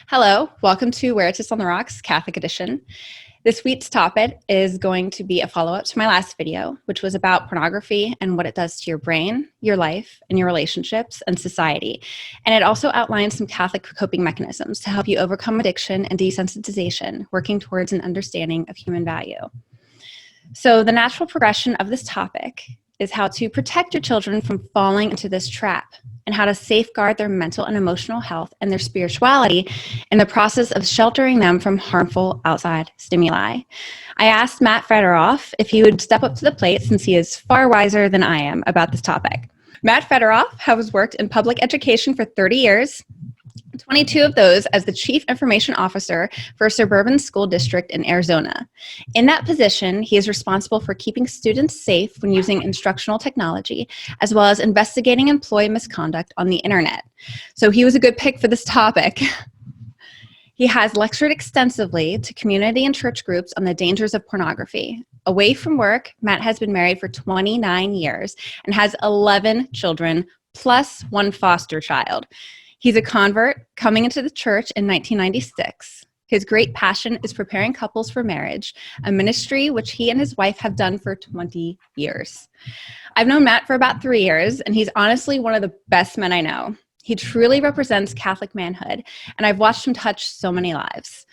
Hello, welcome to Veritas on the Rocks, Catholic Edition. This week's topic is going to be a follow-up to my last video, which was about pornography and what it does to your brain, your life, and your relationships and society. And it also outlines some Catholic coping mechanisms to help you overcome addiction and desensitization, working towards an understanding of human value. So the natural progression of this topic is how to protect your children from falling into this trap, and how to safeguard their mental and emotional health and their spirituality in the process of sheltering them from harmful outside stimuli. I asked Matt Fedoroff if he would step up to the plate since he is far wiser than I am about this topic. Matt Fedoroff has worked in public education for 30 years, 22 of those as the Chief Information Officer for a suburban school district in Arizona. In that position, he is responsible for keeping students safe when using instructional technology, as well as investigating employee misconduct on the internet. So he was a good pick for this topic. He has lectured extensively to community and church groups on the dangers of pornography. Away from work, Matt has been married for 29 years and has 11 children, plus one foster child. He's a convert coming into the church in 1996. His great passion is preparing couples for marriage, a ministry which he and his wife have done for 20 years. I've known Matt for about 3 years, and he's honestly one of the best men I know. He truly represents Catholic manhood, and I've watched him touch so many lives.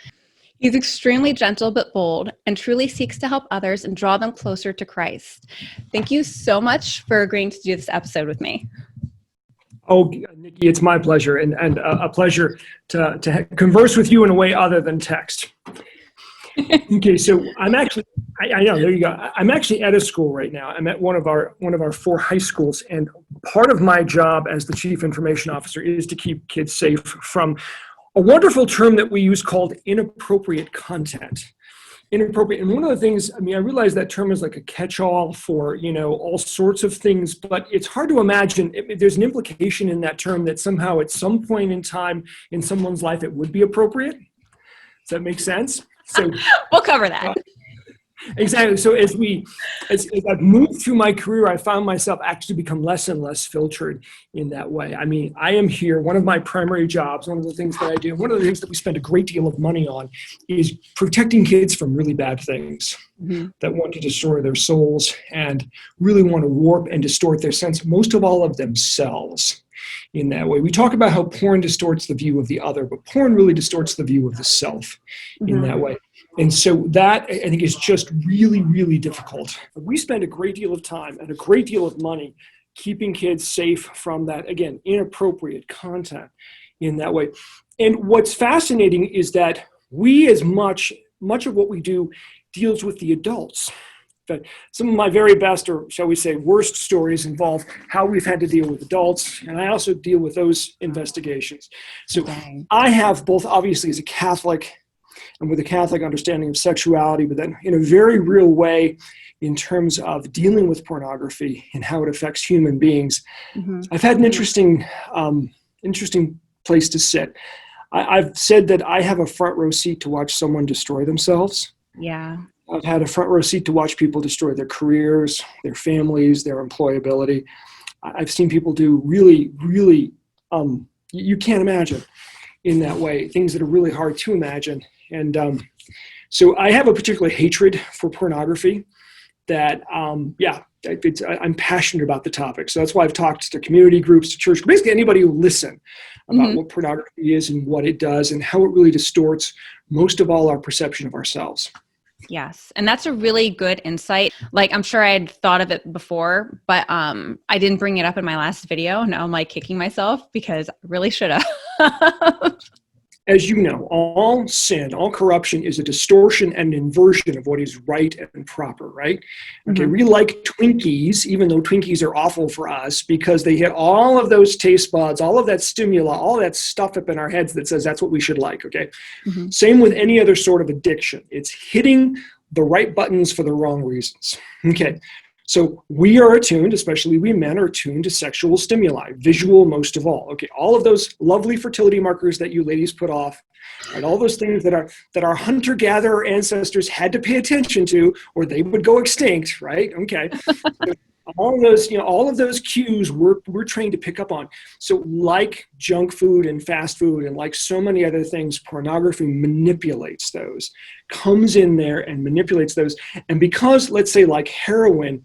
He's extremely gentle but bold and truly seeks to help others and draw them closer to Christ. Thank you so much for agreeing to do this episode with me. Oh, Nikki, it's my pleasure, and a pleasure to converse with you in a way other than text. Okay, so I'm actually, I know, there you go. I'm actually at a school right now. I'm at one of our 4 high schools, and part of my job as the Chief Information Officer is to keep kids safe from a wonderful term that we use called inappropriate content. Inappropriate. And one of the things, I realize that term is like a catch-all for, all sorts of things, but it's hard to imagine. There's an implication in that term that somehow at some point in time in someone's life, it would be appropriate. Does that make sense? So we'll cover that. Exactly. So as I've moved through my career, I found myself actually become less and less filtered in that way. I am here. One of my primary jobs, one of the things that I do, one of the things that we spend a great deal of money on is protecting kids from really bad things that want to destroy their souls and really want to warp and distort their sense, most of all of themselves. In that way, we talk about how porn distorts the view of the other, but porn really distorts the view of the self in that way. And so that, I think, is just really, really difficult. We spend a great deal of time and a great deal of money keeping kids safe from that, again, inappropriate content in that way. And what's fascinating is that we, as much of what we do deals with the adults. But some of my very best, or shall we say worst, stories involve how we've had to deal with adults, and I also deal with those investigations. So I have both, obviously, as a Catholic and with a Catholic understanding of sexuality, but then in a very real way in terms of dealing with pornography and how it affects human beings. I've had an interesting place to sit. I've said that I have a front row seat to watch someone destroy themselves. Yeah. I've had a front row seat to watch people destroy their careers, their families, their employability. I've seen people do really, really, you can't imagine in that way, things that are really hard to imagine. And so I have a particular hatred for pornography that, I'm passionate about the topic. So that's why I've talked to community groups, to church, basically anybody who listen about what pornography is and what it does and how it really distorts most of all our perception of ourselves. Yes. And that's a really good insight. Like, I'm sure I had thought of it before, but I didn't bring it up in my last video. Now I'm kicking myself because I really should have. As you know, all sin, all corruption is a distortion and inversion of what is right and proper, right? Okay, we like Twinkies, even though Twinkies are awful for us because they hit all of those taste buds, all of that stimuli, all that stuff up in our heads that says that's what we should like, okay? Same with any other sort of addiction. It's hitting the right buttons for the wrong reasons, okay? So we are attuned, especially we men are attuned to sexual stimuli, visual most of all. Okay, all of those lovely fertility markers that you ladies put off, and all those things that our hunter-gatherer ancestors had to pay attention to, or they would go extinct, right? Okay. all of those cues we're trained to pick up on. So like junk food and fast food and like so many other things, pornography manipulates those, comes in there and manipulates those. And because, let's say, like heroin,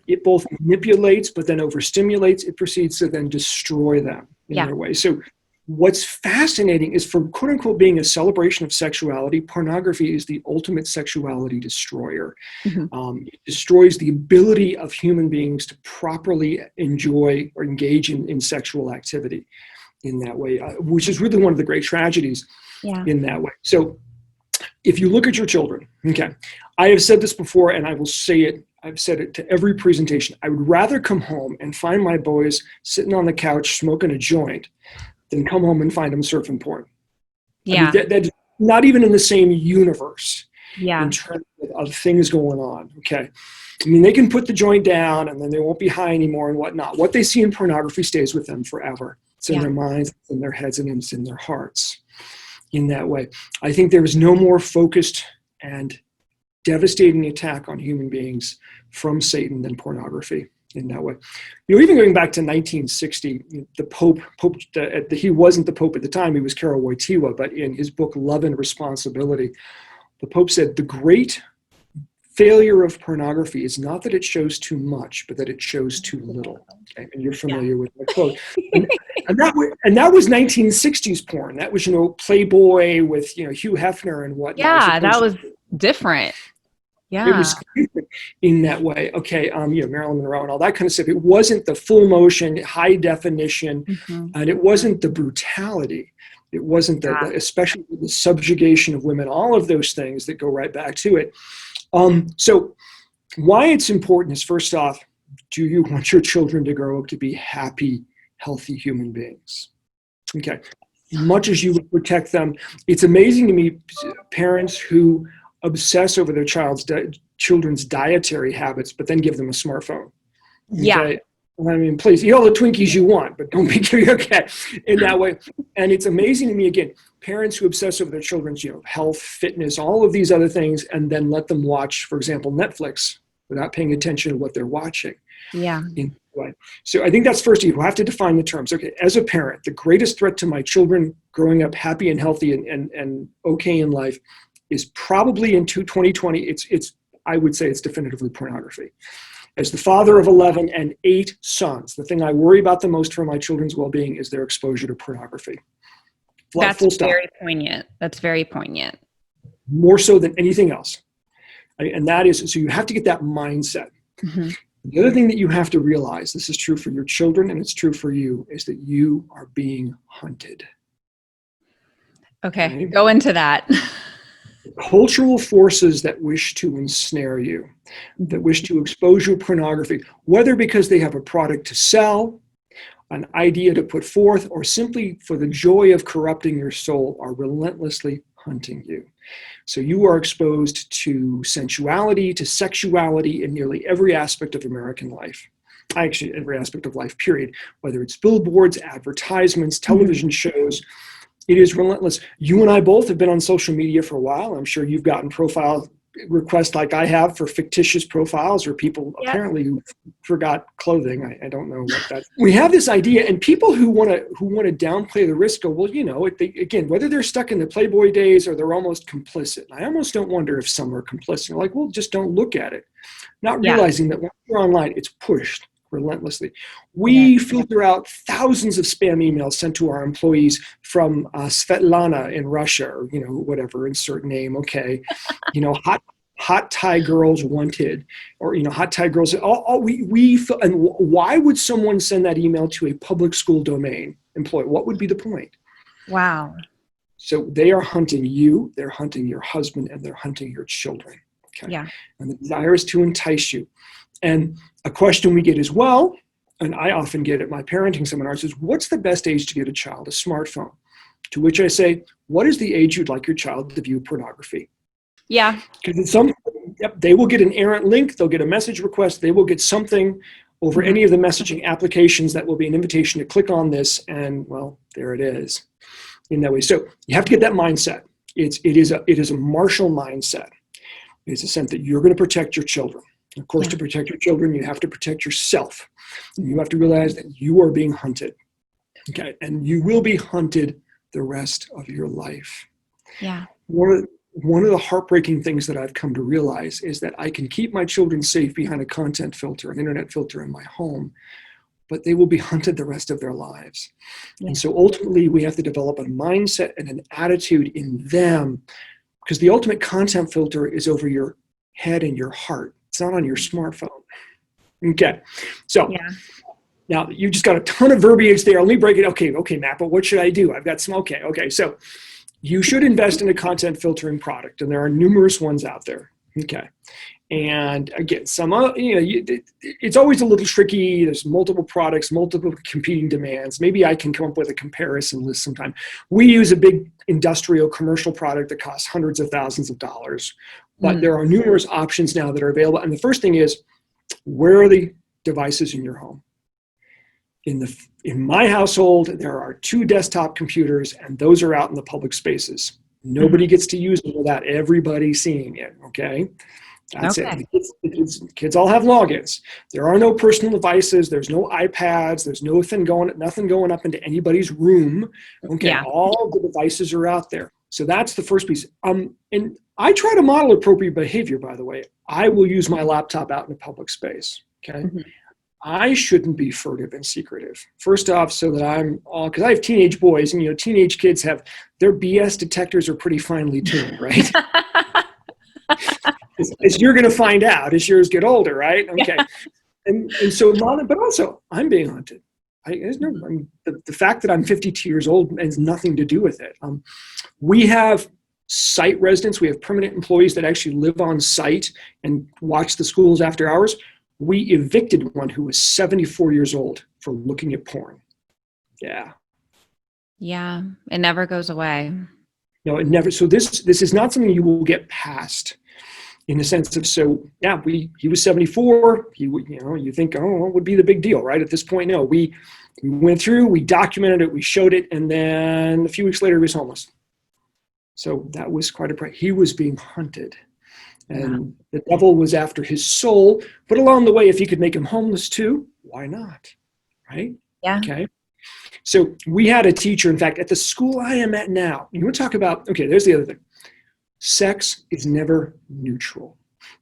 it both manipulates but then overstimulates, it proceeds to then destroy them in their way. So what's fascinating is, for quote unquote being a celebration of sexuality, pornography is the ultimate sexuality destroyer. It destroys the ability of human beings to properly enjoy or engage in sexual activity in that way, which is really one of the great tragedies in that way. So if you look at your children, okay, I have said this before and I will say it, I've said it to every presentation. I would rather come home and find my boys sitting on the couch smoking a joint than come home and find them surfing porn. I mean, that's not even in the same universe in terms of things going on, okay? I mean, they can put the joint down and then they won't be high anymore and whatnot. What they see in pornography stays with them forever. It's in their minds, it's in their heads, and it's in their hearts in that way. I think there is no more focused and devastating attack on human beings from Satan than pornography. In that way, even going back to 1960, the Pope, he wasn't the Pope at the time, he was Karol Wojtyła, but in his book, Love and Responsibility, the Pope said, the great failure of pornography is not that it shows too much, but that it shows too little. Okay? And you're familiar with that quote. And that was 1960s porn. That was, Playboy with, Hugh Hefner and whatnot. Yeah, that was different. Yeah. It was in that way. Okay. Marilyn Monroe and all that kind of stuff. It wasn't the full motion, high definition, and it wasn't the brutality. It wasn't especially the subjugation of women, all of those things that go right back to it. So why it's important is, first off, do you want your children to grow up to be happy, healthy human beings? Okay. Much as you would protect them, it's amazing to me, parents who obsess over their children's dietary habits, but then give them a smartphone. Okay? I mean, please eat all the Twinkies you want, but don't be okay in that way. And it's amazing to me, again, parents who obsess over their children's, health, fitness, all of these other things, and then let them watch, for example, Netflix without paying attention to what they're watching. Yeah. So I think that's first, you have to define the terms. Okay, as a parent, the greatest threat to my children growing up happy and healthy and okay in life is probably in 2020, I would say it's definitively pornography. As the father of 11 and 8 sons, the thing I worry about the most for my children's well-being is their exposure to pornography. That's very poignant. That's very poignant. More so than anything else. And that is, so you have to get that mindset. The other thing that you have to realize, this is true for your children and it's true for you, is that you are being hunted. Okay, go into that. Cultural forces that wish to ensnare you, that wish to expose you to pornography, whether because they have a product to sell, an idea to put forth, or simply for the joy of corrupting your soul, are relentlessly hunting you. So you are exposed to sensuality, to sexuality in nearly every aspect of American life. Actually, every aspect of life, period. Whether it's billboards, advertisements, television shows, it is relentless. You and I both have been on social media for a while. I'm sure you've gotten profile requests like I have for fictitious profiles, or people apparently who forgot clothing. I don't know what that. We have this idea, and people who want to downplay the risk go, well, again, whether they're stuck in the Playboy days or they're almost complicit. I almost don't wonder if some are complicit. Like, well, just don't look at it, not realizing that when you're online, it's pushed relentlessly. We filter out thousands of spam emails sent to our employees from Svetlana in Russia, or whatever, insert name. Okay, hot Thai girls wanted, or hot Thai girls. And why would someone send that email to a public school domain employee? What would be the point? Wow. So they are hunting you. They're hunting your husband, and they're hunting your children. Okay. Yeah. And the desire is to entice you. And a question we get as well, and I often get at my parenting seminars, is what's the best age to get a child a smartphone? To which I say, what is the age you'd like your child to view pornography? Yeah. Because they will get an errant link, they'll get a message request, they will get something over any of the messaging applications that will be an invitation to click on this, and well, there it is. In that way. So you have to get that mindset. It is a martial mindset. It's a sense that you're going to protect your children. Of course, Yeah. to protect your children, you have to protect yourself. You have to realize that you are being hunted. Okay. And you will be hunted the rest of your life. Yeah. One of the heartbreaking things that I've come to realize is that I can keep my children safe behind a content filter, an internet filter in my home, but they will be hunted the rest of their lives. Yeah. And so ultimately we have to develop a mindset and an attitude in them, because the ultimate content filter is over your head and your heart. It's not on your smartphone. Okay. So Yeah. now you just got a ton of verbiage there. Let me break it. Okay, Matt, but what should I do? I've got some, okay. So you should invest in a content filtering product, and there are numerous ones out there. Okay. And again, it's always a little tricky. There's multiple products, multiple competing demands. Maybe I can come up with a comparison list sometime. We use a big industrial commercial product that costs hundreds of thousands of dollars, but there are numerous options now that are available. And the first thing is, where are the devices in your home? In my household, there are 2 desktop computers, and those are out in the public spaces. Nobody gets to use them without everybody seeing it. Okay. That's it. The kids all have logins. There are no personal devices. There's no iPads. There's nothing going up into anybody's room. Okay. Yeah. All the devices are out there. So that's the first piece. And I try to model appropriate behavior, by the way. I will use my laptop out in a public space. Okay. I shouldn't be furtive and secretive. First off, so that because I have teenage boys, and teenage kids their BS detectors are pretty finely tuned, right? As you're going to find out as yours get older, right? Okay. Yeah. And so, but also I'm being hunted. The fact that I'm 52 years old has nothing to do with it. We have site residents. We have permanent employees that actually live on site and watch the schools after hours. We evicted one who was 74 years old for looking at porn. Yeah. Yeah. It never goes away. No, it never. So this is not something you will get past, in the sense of, he was 74. You think, what would be the big deal, right? At this point, no. We went through, we documented it, we showed it, and then a few weeks later, he was homeless. So that was quite he was being hunted. And the devil was after his soul. But along the way, if he could make him homeless too, why not? Right? Yeah. Okay. So we had a teacher, in fact, at the school I am at now. You want to talk about, there's the other thing. Sex is never neutral.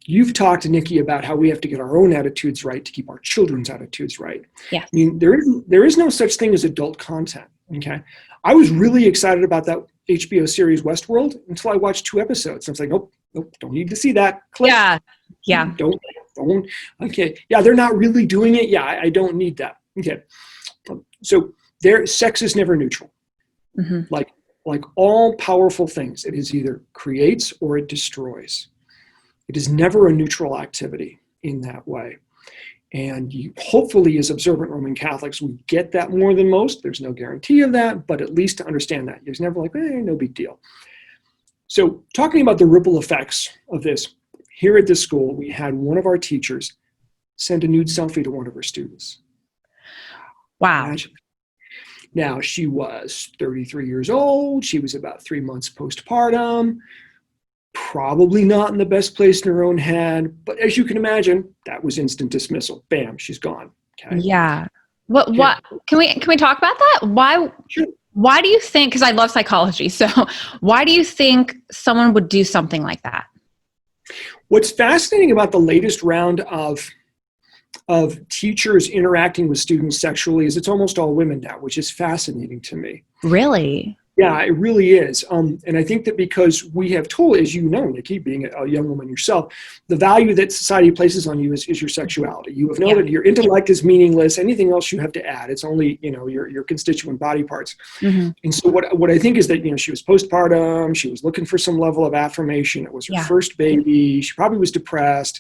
You've talked to Nikki about how we have to get our own attitudes right to keep our children's attitudes right. Yeah. I mean, there is no such thing as adult content. Okay. I was really excited about that HBO series Westworld until I watched 2 episodes. I was like, nope, don't need to see that. Click. Yeah. Don't. Okay. Yeah, they're not really doing it. Yeah, I don't need that. Okay. So sex is never neutral. Like all powerful things, it is either creates or it destroys. It is never a neutral activity in that way. And hopefully, as observant Roman Catholics, we get that more than most. There's no guarantee of that, but at least to understand that. It's never like, no big deal. So talking about the ripple effects of this, here at this school, we had one of our teachers send a nude selfie to one of her students. Wow. Imagine. Now, she was 33 years old. She was about 3 months postpartum. Probably not in the best place in her own head. But as you can imagine, that was instant dismissal. Bam, she's gone. Okay. Yeah. What can we talk about that? Why do you think, because I love psychology, so why do you think someone would do something like that? What's fascinating about the latest round of teachers interacting with students sexually is it's almost all women now, which is fascinating to me. Really? Yeah, it really is. And I think that because we have told, as you know, Nikki, being a young woman yourself, the value that society places on you is your sexuality. You have known that your intellect is meaningless. Anything else you have to add. It's only, your constituent body parts. And so what I think is that, she was postpartum. She was looking for some level of affirmation. It was her first baby. She probably was depressed.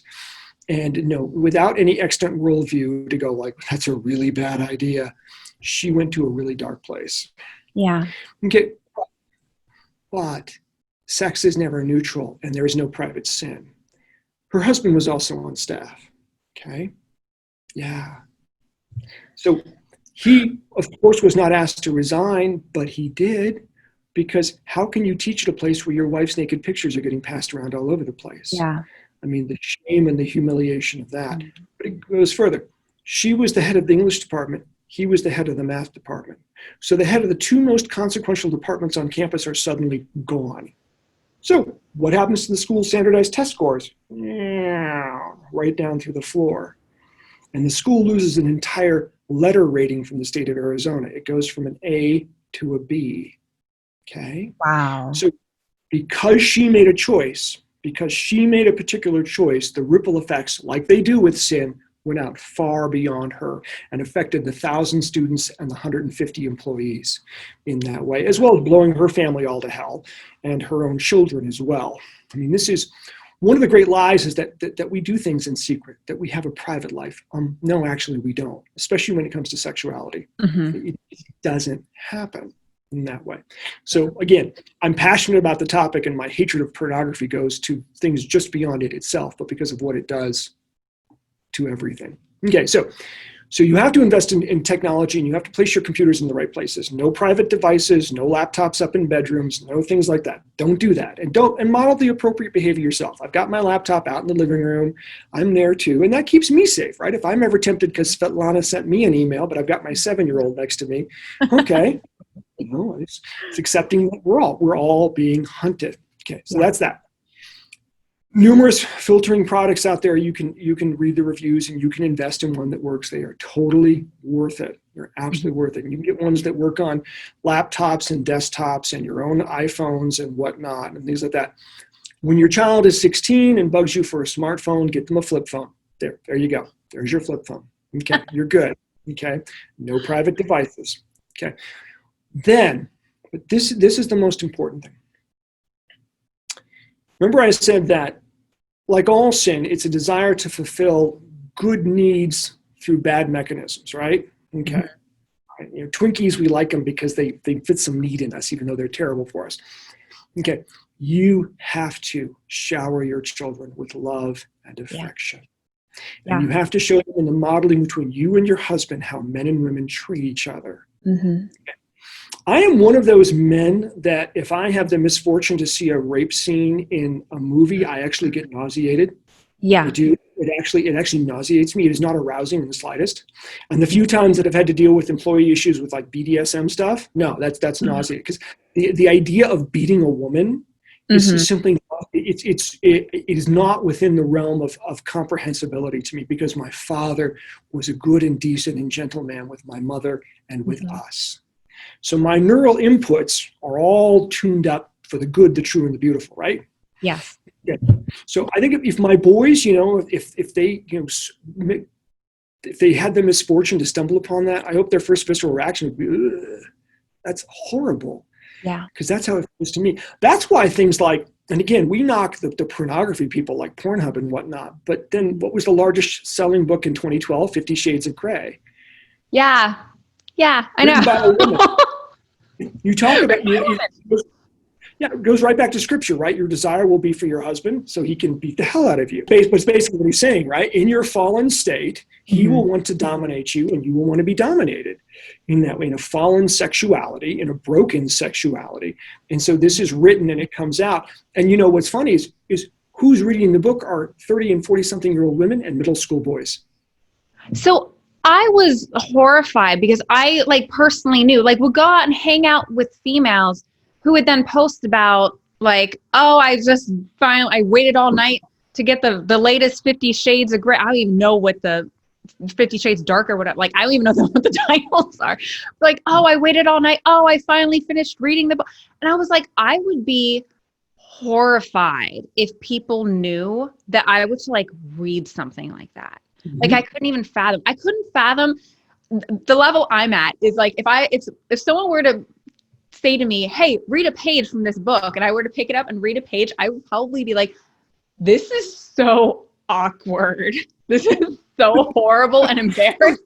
And without any extant worldview to go like, that's a really bad idea. She went to a really dark place. Yeah. Okay. But sex is never neutral and there is no private sin. Her husband was also on staff. Okay. Yeah. So he, of course, was not asked to resign, but he did, because how can you teach at a place where your wife's naked pictures are getting passed around all over the place? Yeah. I mean, the shame and the humiliation of that. But it goes further. She was the head of the English department. He was the head of the math department. So the head of the two most consequential departments on campus are suddenly gone. So what happens to the school's standardized test scores? Right down through the floor. And the school loses an entire letter rating from the state of Arizona. It goes from an A to a B. Okay? Wow. So because she made a choice, because she made a particular choice, the ripple effects, like they do with sin, went out far beyond her and affected the 1,000 students and the 150 employees in that way, as well as blowing her family all to hell and her own children as well. I mean, this is one of the great lies, is that we do things in secret, that we have a private life. No, actually we don't, especially when it comes to sexuality. It doesn't happen in that way. So again, I'm passionate about the topic, and my hatred of pornography goes to things just beyond it itself, but because of what it does to everything. Okay, so you have to invest in technology, and you have to place your computers in the right places. No private devices, no laptops up in bedrooms, no things like that. Don't do that. And model the appropriate behavior yourself. I've got my laptop out in the living room. I'm there too. And that keeps me safe, right? If I'm ever tempted because Svetlana sent me an email, but I've got my 7-year-old next to me, okay. It's accepting that we're all being hunted. Okay, so that's that. Numerous filtering products out there. You can read the reviews, and you can invest in one that works. They are totally worth it. They're absolutely worth it. And you can get ones that work on laptops and desktops and your own iPhones and whatnot and things like that. When your child is 16 and bugs you for a smartphone, get them a flip phone. There you go. There's your flip phone. Okay, you're good. Okay, no private devices. Okay, then, but this is the most important thing. Remember I said that, like all sin, it's a desire to fulfill good needs through bad mechanisms, right? Okay. Right. You know, Twinkies, we like them because they fit some need in us, even though they're terrible for us. Okay. You have to shower your children with love and affection. And you have to show them in the modeling between you and your husband how men and women treat each other. Okay. I am one of those men that if I have the misfortune to see a rape scene in a movie, I actually get nauseated. Yeah. I do. It actually nauseates me. It is not arousing in the slightest. And the few times that I've had to deal with employee issues with like BDSM stuff, no, that's nauseating. Because the idea of beating a woman is simply, it is not within the realm of comprehensibility to me, because my father was a good and decent and gentle man with my mother and with us. So my neural inputs are all tuned up for the good, the true, and the beautiful, right? Yes. Yeah. So I think if my boys, if they, if they had the misfortune to stumble upon that, I hope their first visceral reaction would be, that's horrible. Yeah. Because that's how it feels to me. That's why things like, and again, we knock the pornography people like Pornhub and whatnot, but then what was the largest selling book in 2012? 50 Shades of Grey. Yeah. Yeah, I know. You talk about, it goes right back to scripture, right? Your desire will be for your husband so he can beat the hell out of you. It's basically what he's saying, right? In your fallen state, he will want to dominate you, and you will want to be dominated in that way, in a fallen sexuality, in a broken sexuality. And so this is written and it comes out. And what's funny is who's reading the book are 30 and 40-something-year-old women and middle school boys. So I was horrified because I personally knew, we'll go out and hang out with females who would then post about I waited all night to get the latest 50 Shades of Grey. I don't even know what the 50 Shades Dark or whatever. I don't even know what the titles are. I waited all night. Oh, I finally finished reading the book. And I was like, I would be horrified if people knew that I would read something like that. I couldn't even fathom. I couldn't fathom the level I'm at is if someone were to say to me, hey, read a page from this book, and I were to pick it up and read a page, I would probably be like, this is so awkward. This is so horrible and embarrassing.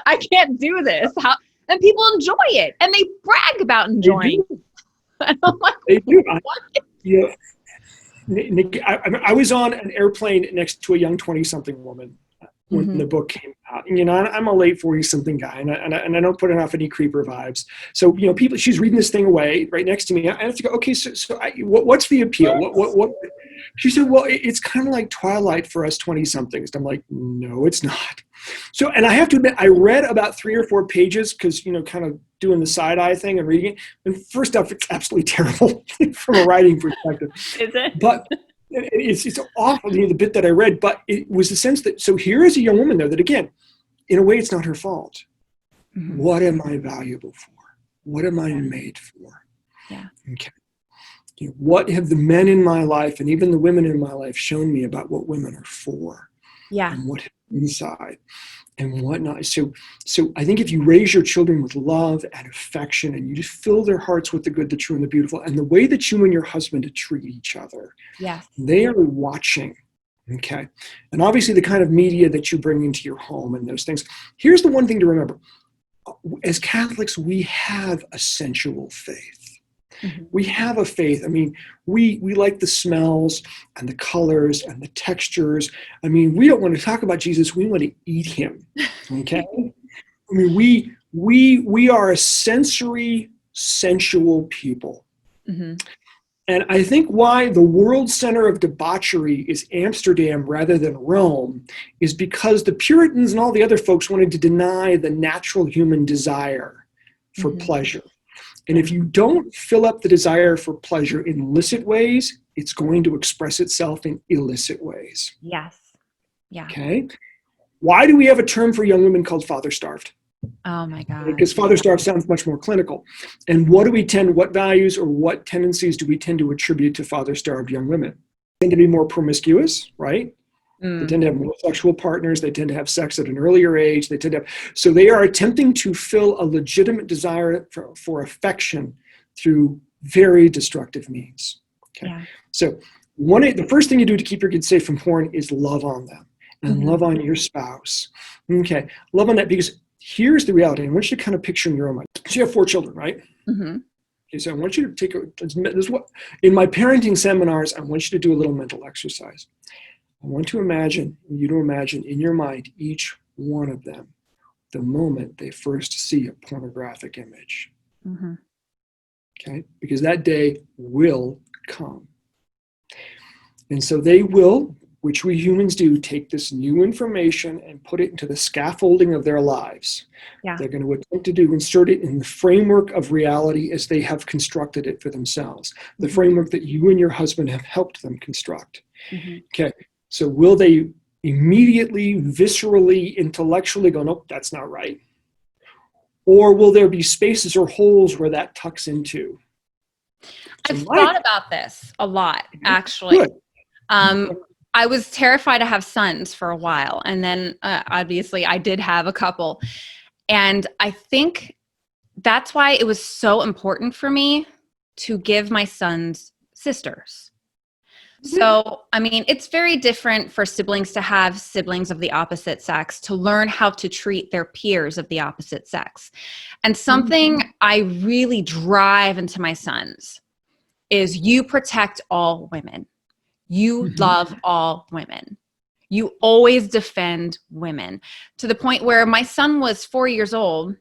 I can't do this. And people enjoy it, and they brag about enjoying it. And I'm like, they do. What? Nick, I was on an airplane next to a young 20-something woman when the book came out. And, I'm a late 40-something guy, and I don't put off any creeper vibes. So, she's reading this thing away right next to me. I have to go, okay, so what's the appeal? What she said, well, it's kind of like Twilight for us 20 somethings. I'm like, no, it's not. So, and I have to admit, I read about 3 or 4 pages because, kind of doing the side eye thing and reading it. And first off, it's absolutely terrible from a writing perspective. Is it? But it's awful, the bit that I read, but it was the sense that, so here is a young woman there that, again, in a way, it's not her fault. Mm-hmm. What am I valuable for? What am I made for? Yeah. Okay. What have the men in my life and even the women in my life shown me about what women are for? Yeah. And what inside and whatnot. So I think if you raise your children with love and affection and you just fill their hearts with the good, the true, and the beautiful, and the way that you and your husband treat each other, yes, they are watching. Okay. And obviously the kind of media that you bring into your home and those things. Here's the one thing to remember. As Catholics, we have a sensual faith. Mm-hmm. We have a faith. I mean, we like the smells and the colors and the textures. I mean, we don't want to talk about Jesus. We want to eat him. Okay. I mean, we are a sensory, sensual people. Mm-hmm. And I think why the world center of debauchery is Amsterdam rather than Rome is because the Puritans and all the other folks wanted to deny the natural human desire for mm-hmm. pleasure. And if you don't fill up the desire for pleasure in illicit ways, it's going to express itself in illicit ways. Yes. Yeah. Okay. Why do we have a term for young women called father-starved? Oh my God. Because father-starved sounds much more clinical. And what values or what tendencies do we tend to attribute to father-starved young women? They tend to be more promiscuous, right? Mm. They tend to have more sexual partners. They tend to have sex at an earlier age. So they are attempting to fill a legitimate desire for affection through very destructive means. Okay. Yeah. So the first thing you do to keep your kids safe from porn is love on them and mm-hmm. love on your spouse. Okay. Love on that, because here's the reality. I want you to kind of picture in your own mind. So you have 4 children, right? Mm-hmm. Okay, so I want you to in my parenting seminars, I want you to do a little mental exercise. I want you to imagine in your mind each one of them the moment they first see a pornographic image. Mm-hmm. Okay? Because that day will come. And so they will, which we humans do, take this new information and put it into the scaffolding of their lives. Yeah. They're going to attempt to insert it in the framework of reality as they have constructed it for themselves, the mm-hmm. framework that you and your husband have helped them construct. Mm-hmm. Okay. So will they immediately, viscerally, intellectually go, nope, that's not right? Or will there be spaces or holes where that tucks into? I've thought about this a lot, actually. Good. I was terrified to have sons for a while. And then obviously I did have a couple. And I think that's why it was so important for me to give my sons sisters. So, I mean, it's very different for siblings to have siblings of the opposite sex, to learn how to treat their peers of the opposite sex. And something mm-hmm. I really drive into my sons is you protect all women. You mm-hmm. love all women. You always defend women, to the point where my son was 4 years old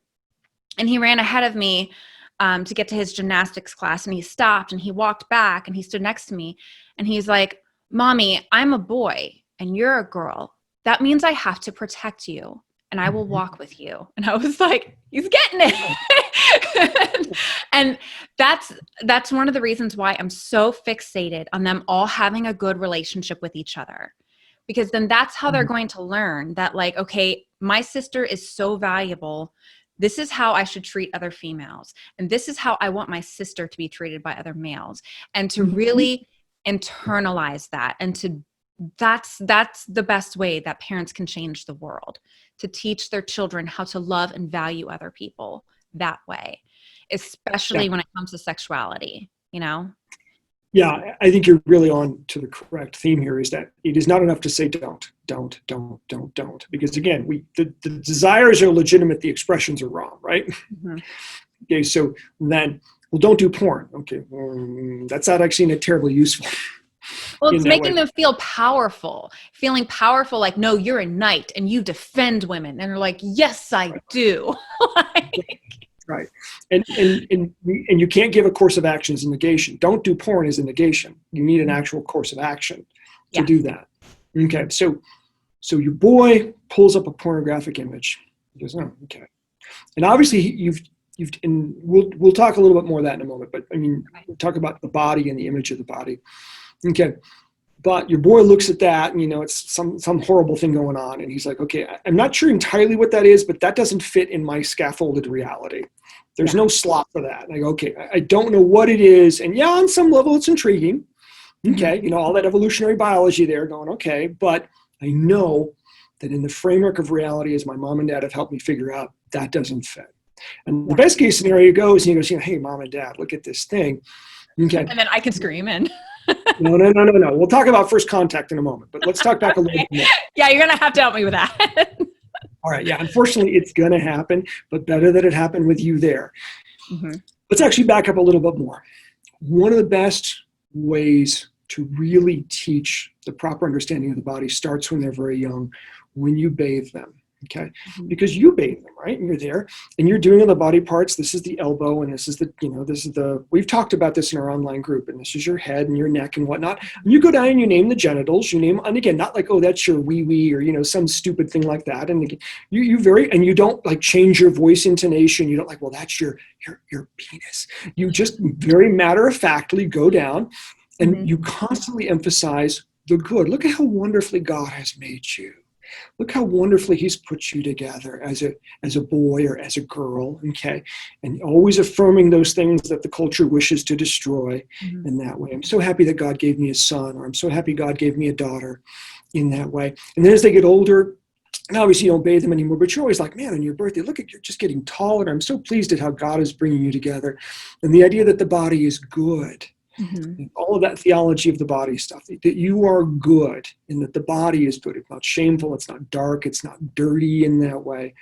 and he ran ahead of me to get to his gymnastics class, and he stopped and he walked back and he stood next to me and he's like, "Mommy, I'm a boy and you're a girl. That means I have to protect you and I will walk with you." And I was like, he's getting it. And that's one of the reasons why I'm so fixated on them all having a good relationship with each other. Because then that's how they're going to learn that, like, okay, my sister is so valuable. This is how I should treat other females. And this is how I want my sister to be treated by other males. And to really internalize that. And that's the best way that parents can change the world, to teach their children how to love and value other people that way, especially when it comes to sexuality, Yeah, I think you're really on to the correct theme here, is that it is not enough to say don't. Because again, the desires are legitimate, the expressions are wrong, right? Mm-hmm. Okay, so then, well, don't do porn. Okay, that's not actually not terribly useful. Well, it's making them feel powerful, feeling powerful, like, no, you're a knight and you defend women. And they're like, yes, I do. Right. And you can't give a course of action as a negation. Don't do porn as a negation. You need an actual course of action to do that. Okay. So your boy pulls up a pornographic image. He goes, oh, okay. And obviously and we'll talk a little bit more of that in a moment, but I mean, we'll talk about the body and the image of the body. Okay. But your boy looks at that and, it's some horrible thing going on. And he's like, okay, I'm not sure entirely what that is, but that doesn't fit in my scaffolded reality. There's no slot for that. And I go, okay, I don't know what it is. And yeah, on some level it's intriguing. Okay. All that evolutionary biology there going, okay, but I know that in the framework of reality, as my mom and dad have helped me figure out, that doesn't fit. And the best case scenario goes, and he goes, hey, mom and dad, look at this thing. Okay. And then I can scream in. No. We'll talk about first contact in a moment, but let's talk back a little bit more. Yeah, you're going to have to help me with that. All right. Yeah. Unfortunately, it's going to happen, but better that it happened with you there. Let's actually back up a little bit more. One of the best ways to really teach the proper understanding of the body starts when they're very young, when you bathe them. Okay. Because you bathe them, right? And you're there and you're doing all the body parts. This is the elbow and this is we've talked about this in our online group, and this is your head and your neck and whatnot. And you go down and you name the genitals, and again, not like, oh, that's your wee or, some stupid thing like that. And again, you don't like change your voice intonation. You don't like, well, that's your penis. You just very matter of factly go down and you constantly emphasize the good. Look at how wonderfully God has made you. Look how wonderfully he's put you together as a boy or as a girl, okay? And always affirming those things that the culture wishes to destroy in that way. I'm so happy that God gave me a son, or I'm so happy God gave me a daughter in that way. And then as they get older, and obviously you don't bathe them anymore, but you're always like, man, on your birthday, look at, you're just getting taller. I'm so pleased at how God is bringing you together. And the idea that the body is good. All of that theology of the body stuff, that you are good and that the body is good. It's not shameful. It's not dark. It's not dirty in that way.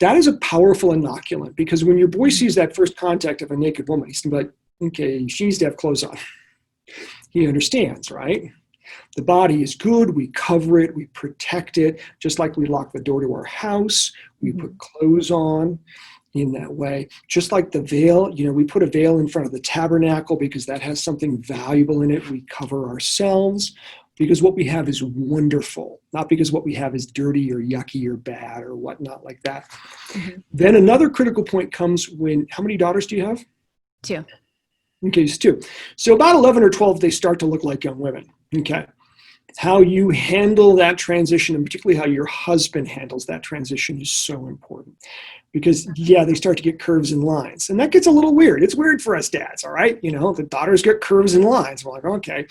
That is a powerful inoculant, because when your boy sees that first contact of a naked woman, he's going to be like, okay, she needs to have clothes on. He understands, right? The body is good. We cover it. We protect it. Just like we lock the door to our house. We put clothes on. In that way, just like the veil, we put a veil in front of the tabernacle because that has something valuable in it. We cover ourselves because what we have is wonderful, not because what we have is dirty or yucky or bad or whatnot like that. Then another critical point comes when, how many daughters do you have? 2. Okay, it's 2. So about 11 or 12, they start to look like young women. Okay. How you handle that transition, and particularly how your husband handles that transition, is so important. Because, they start to get curves and lines. And that gets a little weird. It's weird for us dads, all right? The daughters get curves and lines. We're like, okay.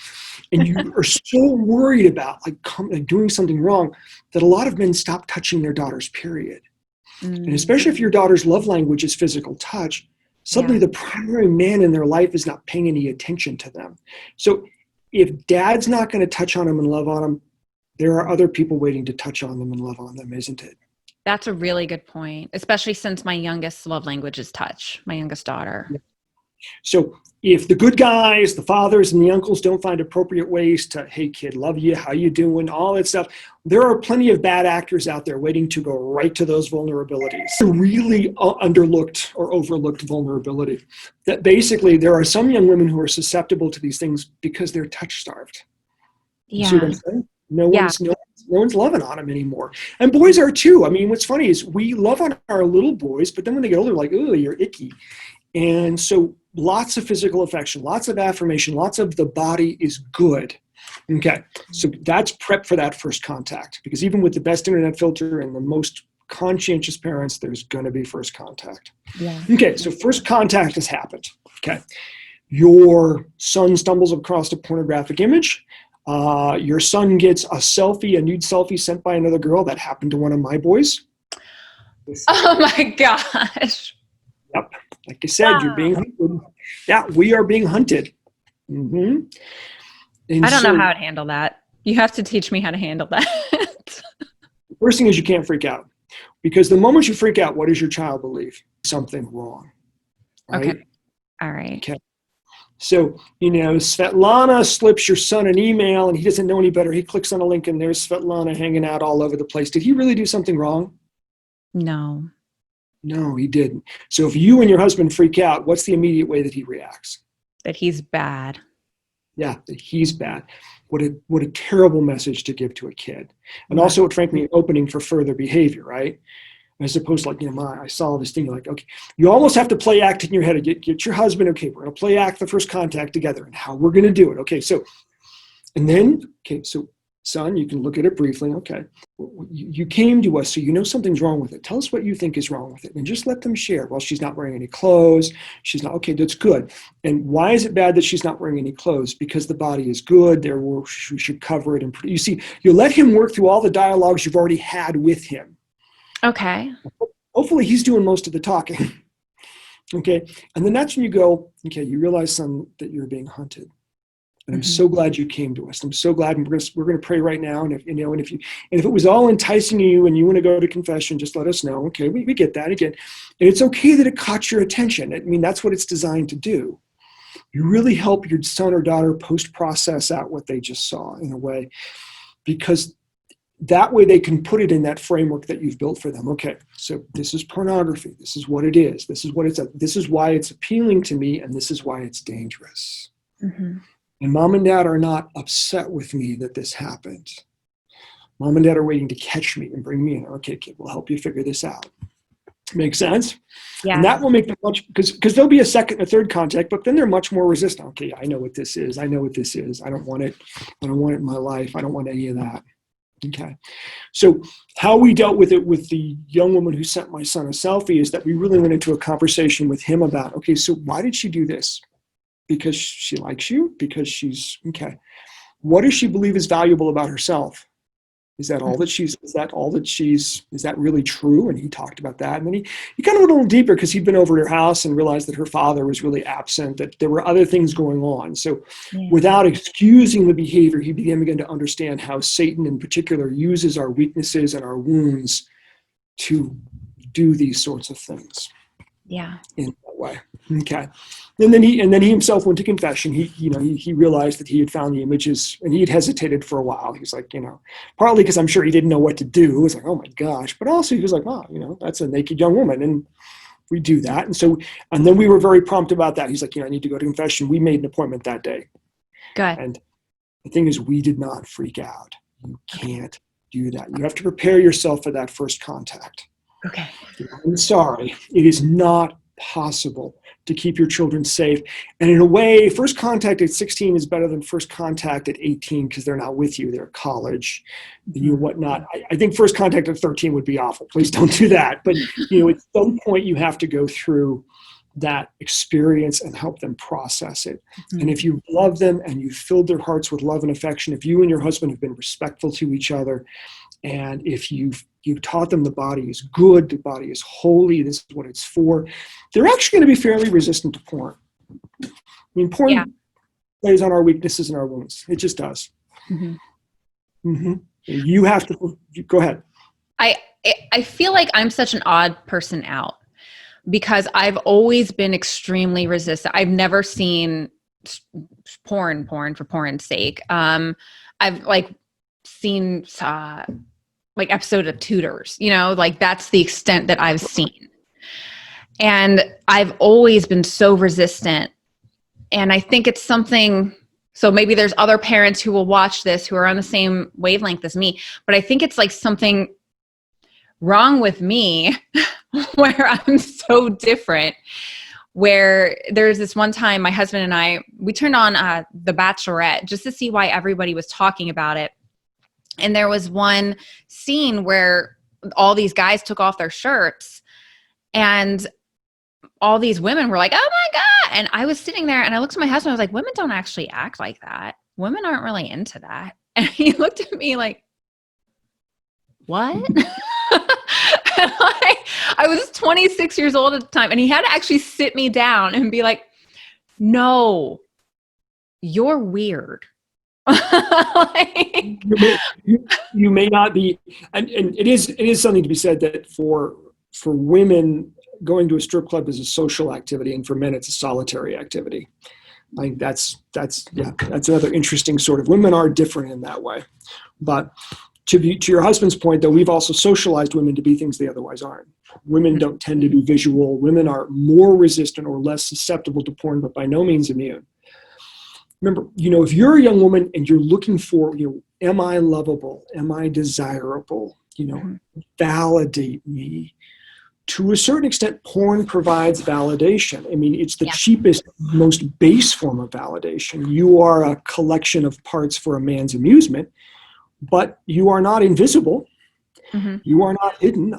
And you are so worried about like doing something wrong that a lot of men stop touching their daughters, period. And especially if your daughter's love language is physical touch, suddenly the primary man in their life is not paying any attention to them. So if dad's not going to touch on them and love on them, there are other people waiting to touch on them and love on them, isn't it? That's a really good point, especially since my youngest love language is touch, my youngest daughter. So if the good guys, the fathers and the uncles don't find appropriate ways to, hey kid, love you, how you doing, all that stuff, there are plenty of bad actors out there waiting to go right to those vulnerabilities. Really underlooked or overlooked vulnerability. That basically there are some young women who are susceptible to these things because they're touch starved. You see what I'm saying? No one's loving on them anymore. And boys are too. I mean, what's funny is we love on our little boys, but then when they get older, like, oh, you're icky. And so lots of physical affection, lots of affirmation, lots of the body is good. Okay. So that's prep for that first contact, because even with the best internet filter and the most conscientious parents, there's going to be first contact. Okay. So first contact has happened. Okay. Your son stumbles across a pornographic image. Your son gets a nude selfie sent by another girl. That happened to one of my boys. Oh my gosh. Yep. Like I said, you're being hunted. Yeah, we are being hunted. I don't know how to handle that. You have to teach me how to handle that. The first thing is you can't freak out, because the moment you freak out, what does your child believe? Something wrong. Right? Okay. All right. Okay. So, Svetlana slips your son an email and he doesn't know any better. He clicks on a link and there's Svetlana hanging out all over the place. Did he really do something wrong? No. No, he didn't. So if you and your husband freak out, what's the immediate way that he reacts? That he's bad. Yeah, that he's bad. What a terrible message to give to a kid. And Yeah. also, frankly, an opening for further behavior, right? As opposed to like, I saw this thing, like, okay, you almost have to play act in your head. Get your husband, okay, we're going to play act the first contact together and how we're going to do it. Okay, so, and then, okay, so son, you can look at it briefly. Okay, you came to us, so you know something's wrong with it. Tell us what you think is wrong with it, and just let them share. Well, she's not wearing any clothes. She's not, okay, that's good. And why is it bad that she's not wearing any clothes? Because the body is good. We should cover it. And you see, you let him work through all the dialogues you've already had with him. Okay. Hopefully he's doing most of the talking. Okay. And then that's when you go, okay, you realize, son, that you're being hunted. And I'm so glad you came to us. I'm so glad, and we're going to pray right now. And if it was all enticing you and you want to go to confession, just let us know. Okay, we get that again. And it's okay that it caught your attention. I mean, that's what it's designed to do. You really help your son or daughter post-process out what they just saw in a way, because that way they can put it in that framework that you've built for them. Okay, so this is pornography. This is what it is. This is what it's. This is why it's appealing to me, and this is why it's dangerous. Mm-hmm. And mom and dad are not upset with me that this happened. Mom and dad are waiting to catch me and bring me in. Okay, kid, we'll help you figure this out. Make sense? Yeah. And that will make them much, because there'll be a second and a third contact, but then they're much more resistant. Okay, I know what this is. I know what this is. I don't want it. I don't want it in my life. I don't want any of that. Okay. So how we dealt with it with the young woman who sent my son a selfie is that we really went into a conversation with him about, okay, so why did she do this? Because she likes you? Because she's, okay. What does she believe is valuable about herself? Is that all that she's, is that really true? And he talked about that. And then he kind of went a little deeper because he'd been over at her house and realized that her father was really absent, that there were other things going on. So without excusing the behavior, he began to understand how Satan in particular uses our weaknesses and our wounds to do these sorts of things. Yeah. In that way. Okay. And then he himself went to confession. He realized that he had found the images, and he had hesitated for a while. He's like, partly because I'm sure he didn't know what to do. It was like, oh my gosh. But also he was like, oh, that's a naked young woman. And we do that. And then we were very prompt about that. He's like, I need to go to confession. We made an appointment that day. Good. And the thing is, we did not freak out. You can't do that. You have to prepare yourself for that first contact. Okay. I'm sorry. It is not possible to keep your children safe. And in a way, first contact at 16 is better than first contact at 18 because they're not with you. They're at college, whatnot. I think first contact at 13 would be awful. Please don't do that. But, at some point you have to go through that experience and help them process it. Mm-hmm. And if you love them and you filled their hearts with love and affection, if you and your husband have been respectful to each other, and if you taught them the body is good, the body is holy, this is what it's for, they're actually going to be fairly resistant to porn. I mean, porn plays on our weaknesses and our wounds. It just does. Mm-hmm. Mm-hmm. You have to, go ahead. I feel like I'm such an odd person out because I've always been extremely resistant. I've never seen porn for porn's sake. I've seen episode of Tutors, that's the extent that I've seen. And I've always been so resistant. And I think it's something, so maybe there's other parents who will watch this who are on the same wavelength as me, but I think it's something wrong with me where I'm so different. Where there's this one time my husband and I, we turned on The Bachelorette just to see why everybody was talking about it. And there was one scene where all these guys took off their shirts and all these women were like, oh my God. And I was sitting there and I looked at my husband. I was like, women don't actually act like that. Women aren't really into that. And he looked at me like, what? I was 26 years old at the time. And he had to actually sit me down and be like, no, you're weird. You may not be, and it is something to be said that for women, going to a strip club is a social activity, and for men it's a solitary activity. I think that's another interesting sort of, women are different in that way. But To your husband's point, though, we've also socialized women to be things they otherwise aren't. Women don't tend to be visual. Women are more resistant or less susceptible to porn, but by no means immune. Remember, if you're a young woman and you're looking for, am I lovable? Am I desirable? Validate me. To a certain extent, porn provides validation. I mean, it's the cheapest, most base form of validation. You are a collection of parts for a man's amusement, but you are not invisible. You are not hidden.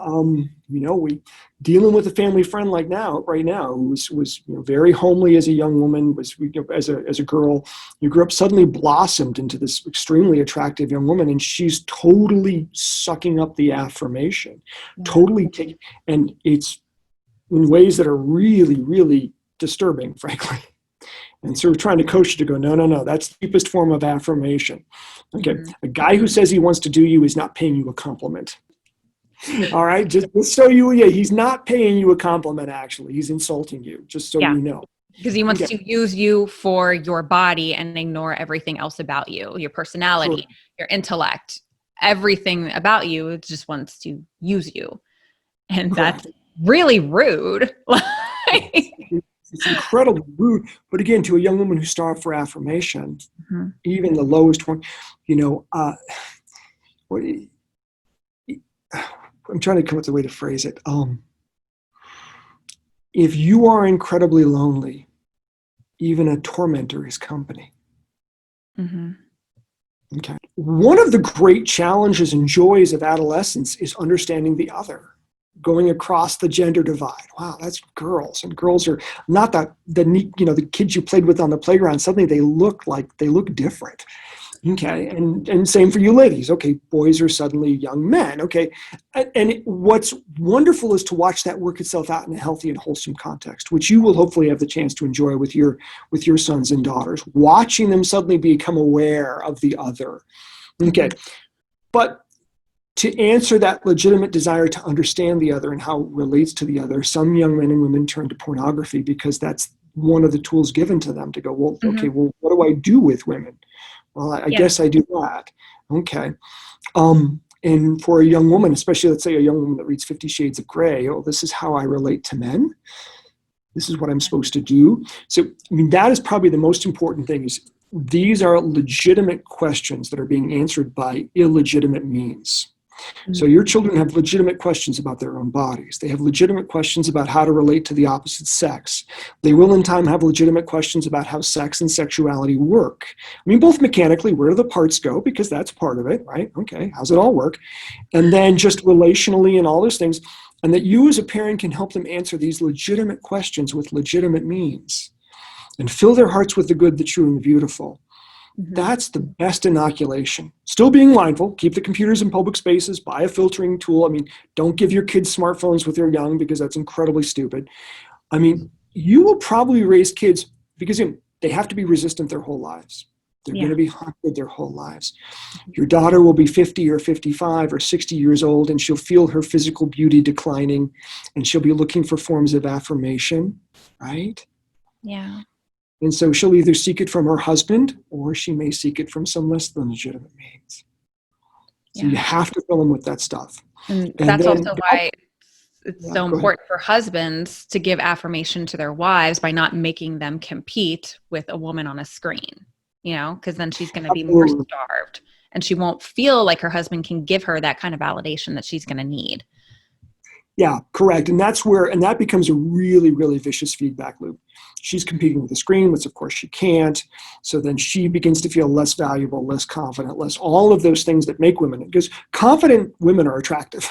We dealing with a family friend right now who was very homely as a young woman, as a girl. You grew up, suddenly blossomed into this extremely attractive young woman, and she's totally sucking up the affirmation, and it's in ways that are really, really disturbing, frankly. And so we're trying to coach you to go, no, that's the deepest form of affirmation. Okay, a guy who says he wants to do you is not paying you a compliment. All right, just so he's not paying you a compliment, actually. He's insulting you, just so you know. Because he wants to use you for your body and ignore everything else about you, your personality, your intellect, everything about you. It just wants to use you. And that's really rude. It's incredibly rude. But again, to a young woman who starved for affirmation, even the lowest one, I'm trying to come up with a way to phrase it. If you are incredibly lonely, even a tormentor is company. Okay. One of the great challenges and joys of adolescence is understanding the other, going across the gender divide. Wow, that's girls, and girls are not the neat, the kids you played with on the playground. Suddenly they look different. Okay, and same for you ladies. Okay, boys are suddenly young men. Okay, and what's wonderful is to watch that work itself out in a healthy and wholesome context, which you will hopefully have the chance to enjoy with your sons and daughters, watching them suddenly become aware of the other. Okay, but to answer that legitimate desire to understand the other and how it relates to the other, some young men and women turn to pornography because that's one of the tools given to them to go, well, okay, well, what do I do with women? Well, I guess I do that. Okay. And for a young woman, especially, let's say a young woman that reads 50 Shades of Grey, this is how I relate to men. This is what I'm supposed to do. So, that is probably the most important thing, is these are legitimate questions that are being answered by illegitimate means. So your children have legitimate questions about their own bodies. They have legitimate questions about how to relate to the opposite sex. They will in time have legitimate questions about how sex and sexuality work. Both mechanically, where do the parts go? Because that's part of it, right? Okay, how's it all work? And then just relationally and all those things. And that you as a parent can help them answer these legitimate questions with legitimate means and fill their hearts with the good, the true, and the beautiful. That's the best inoculation. Still being mindful, keep the computers in public spaces, buy a filtering tool. Don't give your kids smartphones when they're young, because that's incredibly stupid. You will probably raise kids, because they have to be resistant their whole lives. They're going to be haunted their whole lives. Your daughter will be 50 or 55 or 60 years old, and she'll feel her physical beauty declining, and she'll be looking for forms of affirmation, right? Yeah. And so she'll either seek it from her husband, or she may seek it from some less than legitimate means. So you have to fill them with that stuff. And that's also why it's so important for husbands to give affirmation to their wives by not making them compete with a woman on a screen, because then she's going to be more starved, and she won't feel like her husband can give her that kind of validation that she's going to need. Yeah, correct. And that becomes a really, really vicious feedback loop. She's competing with the screen, which of course she can't. So then she begins to feel less valuable, less confident, less all of those things that make women, because confident women are attractive.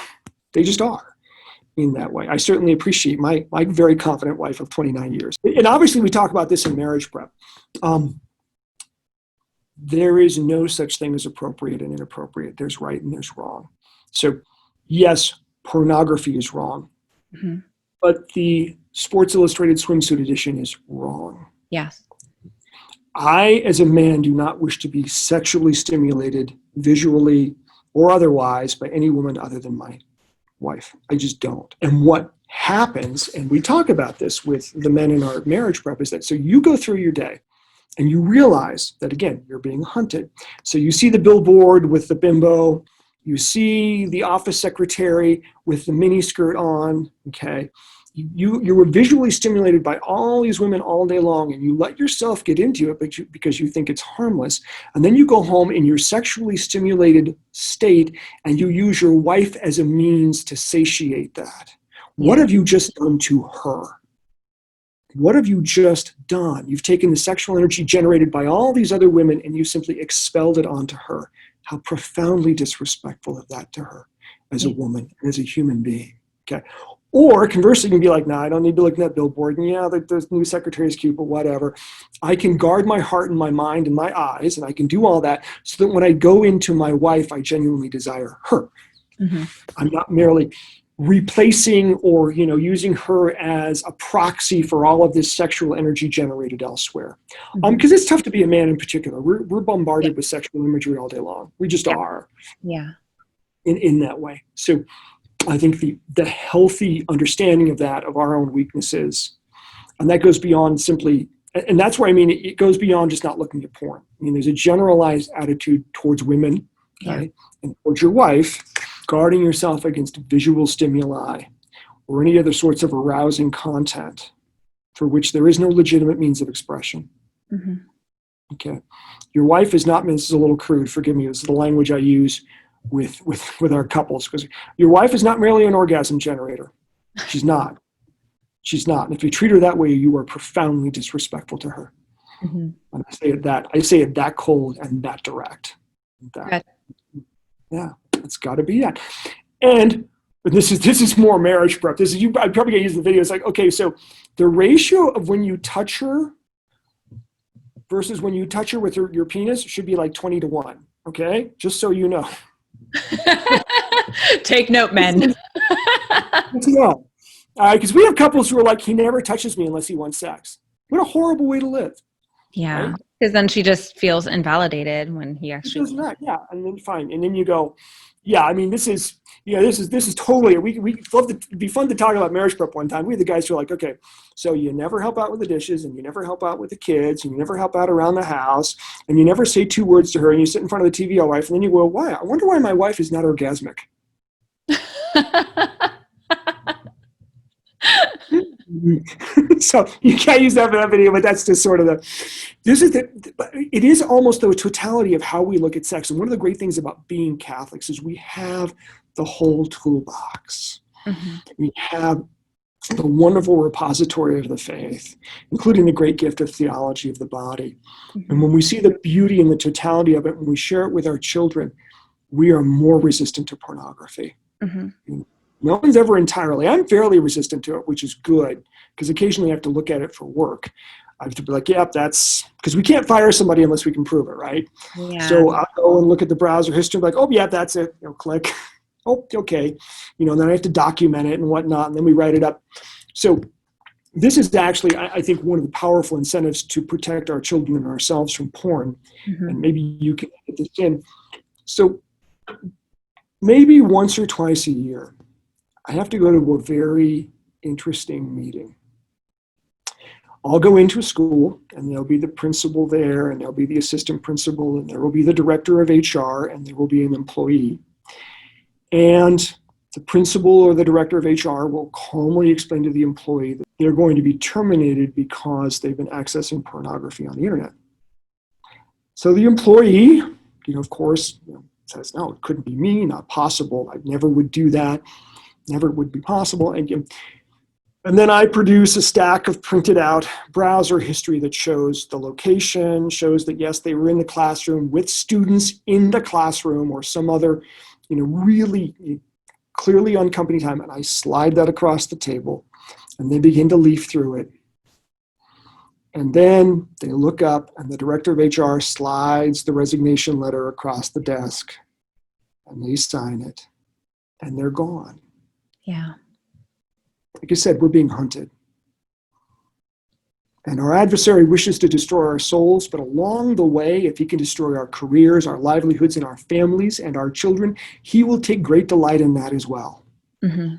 They just are in that way. I certainly appreciate my very confident wife of 29 years. And obviously we talk about this in marriage prep. There is no such thing as appropriate and inappropriate. There's right and there's wrong. So yes, pornography is wrong, but the Sports Illustrated swimsuit edition is wrong. Yes. I, as a man, do not wish to be sexually stimulated visually or otherwise by any woman other than my wife. I just don't. And what happens, and we talk about this with the men in our marriage prep, is that so you go through your day and you realize that, again, you're being hunted. So you see the billboard with the bimbo, You see the office secretary with the mini skirt on, okay? You were visually stimulated by all these women all day long, and you let yourself get into it because you think it's harmless. And then you go home in your sexually stimulated state, and you use your wife as a means to satiate that. What have you just done to her? What have you just done? You've taken the sexual energy generated by all these other women and you simply expelled it onto her. How profoundly disrespectful of that to her as a woman, as a human being. Okay. Or conversely, you can be like, nah, I don't need to look at that billboard. And yeah, the new secretary is cute, but whatever. I can guard my heart and my mind and my eyes, and I can do all that so that when I go into my wife, I genuinely desire her. Mm-hmm. I'm not merely replacing or using her as a proxy for all of this sexual energy generated elsewhere. Because it's tough to be a man in particular. We're bombarded with sexual imagery all day long. We just are. Yeah. In that way. So I think the healthy understanding of that, of our own weaknesses, and that goes beyond simply, and that's where it goes beyond just not looking at porn. There's a generalized attitude towards women, okay, and towards your wife, guarding yourself against visual stimuli or any other sorts of arousing content for which there is no legitimate means of expression. Mm-hmm. Okay. Your wife is not, this is a little crude, forgive me, this is the language I use with our couples, because your wife is not merely an orgasm generator. She's not. She's not. And if you treat her that way, you are profoundly disrespectful to her. Mm-hmm. And I say it that cold and that direct. Yeah, it's got to be that. And this is more marriage prep. I probably gonna use the video. It's like, okay, so the ratio of when you touch her versus when you touch her with your penis should be like 20-1. Okay, just so you know. Take note, men. Well, because we have couples who are like, he never touches me unless he wants sex. What a horrible way to live. Yeah, because then she just feels invalidated when he actually does that. Yeah, and then fine, and then you go, yeah. This is totally. We'd love to. It'd be fun to talk about marriage prep one time. We had the guys who are like, okay, so you never help out with the dishes, and you never help out with the kids, and you never help out around the house, and you never say 2 words to her, and you sit in front of the TV all life, and then you go, why? I wonder why my wife is not orgasmic. So you can't use that for that video, but that's just sort of it is almost the totality of how we look at sex. And one of the great things about being Catholics is we have the whole toolbox. Mm-hmm. We have the wonderful repository of the faith, including the great gift of theology of the body. Mm-hmm. And when we see the beauty and the totality of it, when we share it with our children, we are more resistant to pornography. Mm-hmm. No one's ever entirely. I'm fairly resistant to it, which is good, because occasionally I have to look at it for work. I have to be like, yep, that's because we can't fire somebody unless we can prove it, right? Yeah. So I'll go and look at the browser history, like, oh, yeah, that's it. Click. Oh, okay. And then I have to document it and whatnot, and then we write it up. So this is actually, I think, one of the powerful incentives to protect our children and ourselves from porn. Mm-hmm. And maybe you can get this in. So maybe once or twice a year, I have to go to a very interesting meeting. I'll go into a school, and there'll be the principal there, and there'll be the assistant principal, and there will be the director of HR, and there will be an employee. And the principal or the director of HR will calmly explain to the employee that they're going to be terminated because they've been accessing pornography on the internet. So the employee, of course, says, no, it couldn't be me, not possible. I never would do that. Never would be possible. And then I produce a stack of printed out browser history that shows the location, shows that, yes, they were in the classroom with students in the classroom or some other, really clearly on company time. And I slide that across the table and they begin to leaf through it. And then they look up and the director of HR slides the resignation letter across the desk and they sign it and they're gone. Yeah. Like I said, we're being hunted. And our adversary wishes to destroy our souls, but along the way, if he can destroy our careers, our livelihoods, and our families and our children, he will take great delight in that as well. Mm-hmm.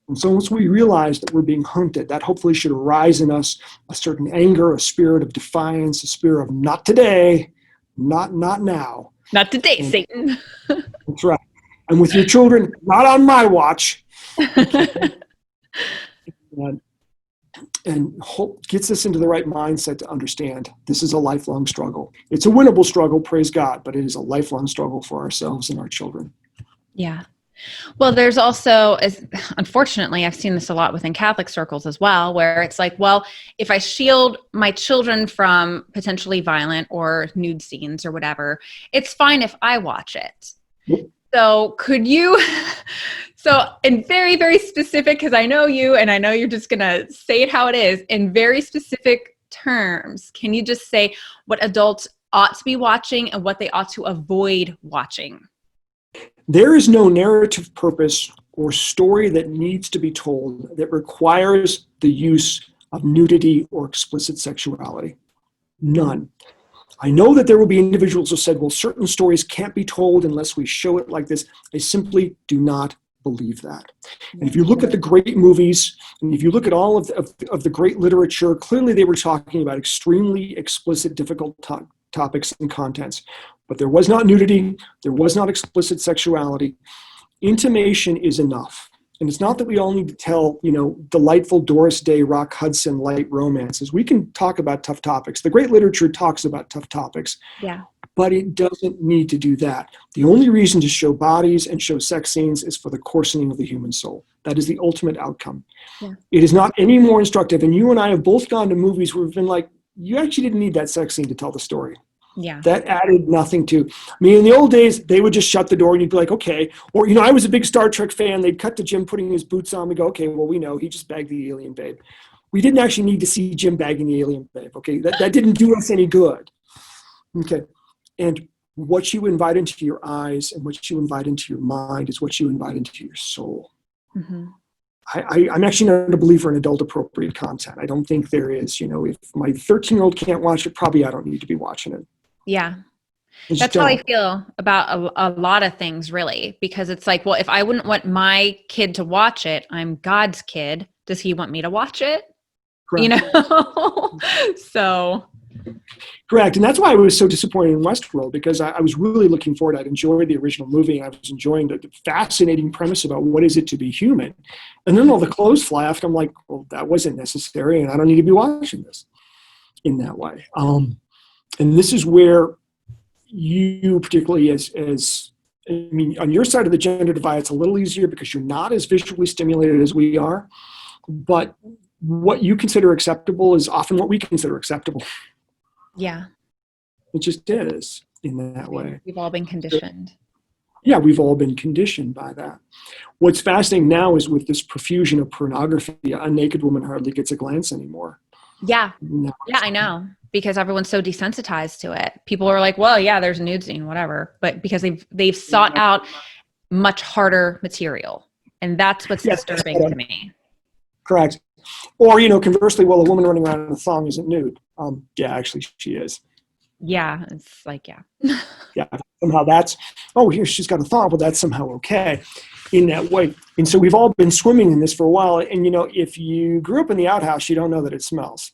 And so once we realize that we're being hunted, that hopefully should arise in us a certain anger, a spirit of defiance, a spirit of not today, not now. Not today, and Satan. That's right. And with your children, not on my watch. And hope gets us into the right mindset to understand this is a lifelong struggle. It's a winnable struggle, praise God, but it is a lifelong struggle for ourselves and our children. Yeah. Well, there's also, unfortunately, I've seen this a lot within Catholic circles as well, where it's like, well, if I shield my children from potentially violent or nude scenes or whatever, it's fine if I watch it. Yep. So could you, in very, very specific, because I know you and I know you're just going to say it how it is, in very specific terms, can you just say what adults ought to be watching and what they ought to avoid watching? There is no narrative purpose or story that needs to be told that requires the use of nudity or explicit sexuality. None. I know that there will be individuals who said, well, certain stories can't be told unless we show it like this. I simply do not believe that. And if you look at the great movies, and if you look at all of the great literature, clearly they were talking about extremely explicit, difficult topics and contents. But there was not nudity, there was not explicit sexuality. Intimation is enough. And it's not that we all need to tell, delightful Doris Day, Rock Hudson light romances. We can talk about tough topics. The great literature talks about tough topics. Yeah. But it doesn't need to do that. The only reason to show bodies and show sex scenes is for the coarsening of the human soul. That is the ultimate outcome. Yeah. It is not any more instructive. And you and I have both gone to movies where we've been like, you actually didn't need that sex scene to tell the story. Yeah. That added nothing to. I mean, in the old days, they would just shut the door and you'd be like, okay. Or, I was a big Star Trek fan. They'd cut to Jim putting his boots on. We go, okay, well, we know he just bagged the alien babe. We didn't actually need to see Jim bagging the alien babe. Okay. That didn't do us any good. Okay. And what you invite into your eyes and what you invite into your mind is what you invite into your soul. Mm-hmm. I'm actually not a believer in adult appropriate content. I don't think there is. If my 13-year-old can't watch it, probably I don't need to be watching it. Yeah. That's how I feel about a lot of things, really, because it's like, well, if I wouldn't want my kid to watch it, I'm God's kid. Does he want me to watch it? Correct. So. Correct. And that's why I was so disappointed in Westworld, because I was really looking forward. I'd enjoyed the original movie, and I was enjoying the fascinating premise about what is it to be human. And then all the clothes fly off, and I'm like, well, that wasn't necessary, and I don't need to be watching this in that way. And this is where you, particularly on your side of the gender divide, it's a little easier because you're not as visually stimulated as we are. But what you consider acceptable is often what we consider acceptable. Yeah. It just is in that way. We've all been conditioned. Yeah, we've all been conditioned by that. What's fascinating now is with this profusion of pornography, a naked woman hardly gets a glance anymore. Yeah. Yeah, I know. Because everyone's so desensitized to it. People are like, well, yeah, there's a nude scene, whatever. But because they've sought out much harder material. And that's what's disturbing to me. Correct. Or, conversely, well, a woman running around in a thong isn't nude. Yeah, actually she is. Yeah, it's like, yeah. Yeah, somehow here she's got a thong, but that's somehow okay in that way. And so we've all been swimming in this for a while. And, if you grew up in the outhouse, you don't know that it smells.